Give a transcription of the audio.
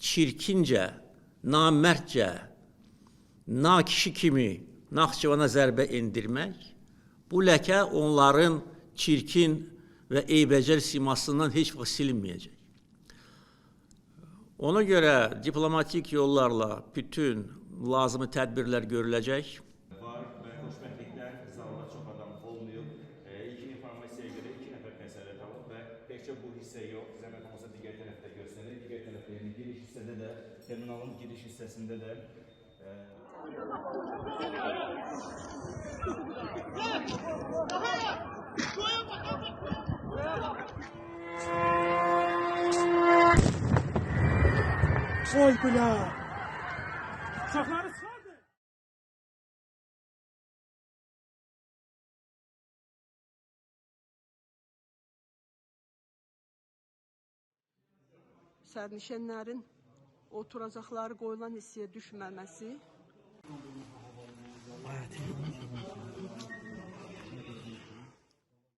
Çirkincə, namərdcə, nakişi kimi Naxçıvana zərbə endirmək, bu ləkə onların çirkin və eybəcər simasından heç vaxt silinməyəcək. Ona görə diplomatik yollarla bütün lazımi tədbirlər görüləcək. Var və xoşbəxtlikdən zalda çox adam olmayıb. İlkin informasiyaya görə 2 nəfər xəsarət alıb və təkcə bu hissə yox, zəhmət olmasa digər tərəfdə göstərir. Digər tərəfdə, yəni giriş hissədə də, terminalın giriş hissəsində də Oy bля! Uşaqları çıxardı! Sərnişinlərin oturacaqları qoyulan hissəyə düşməməsi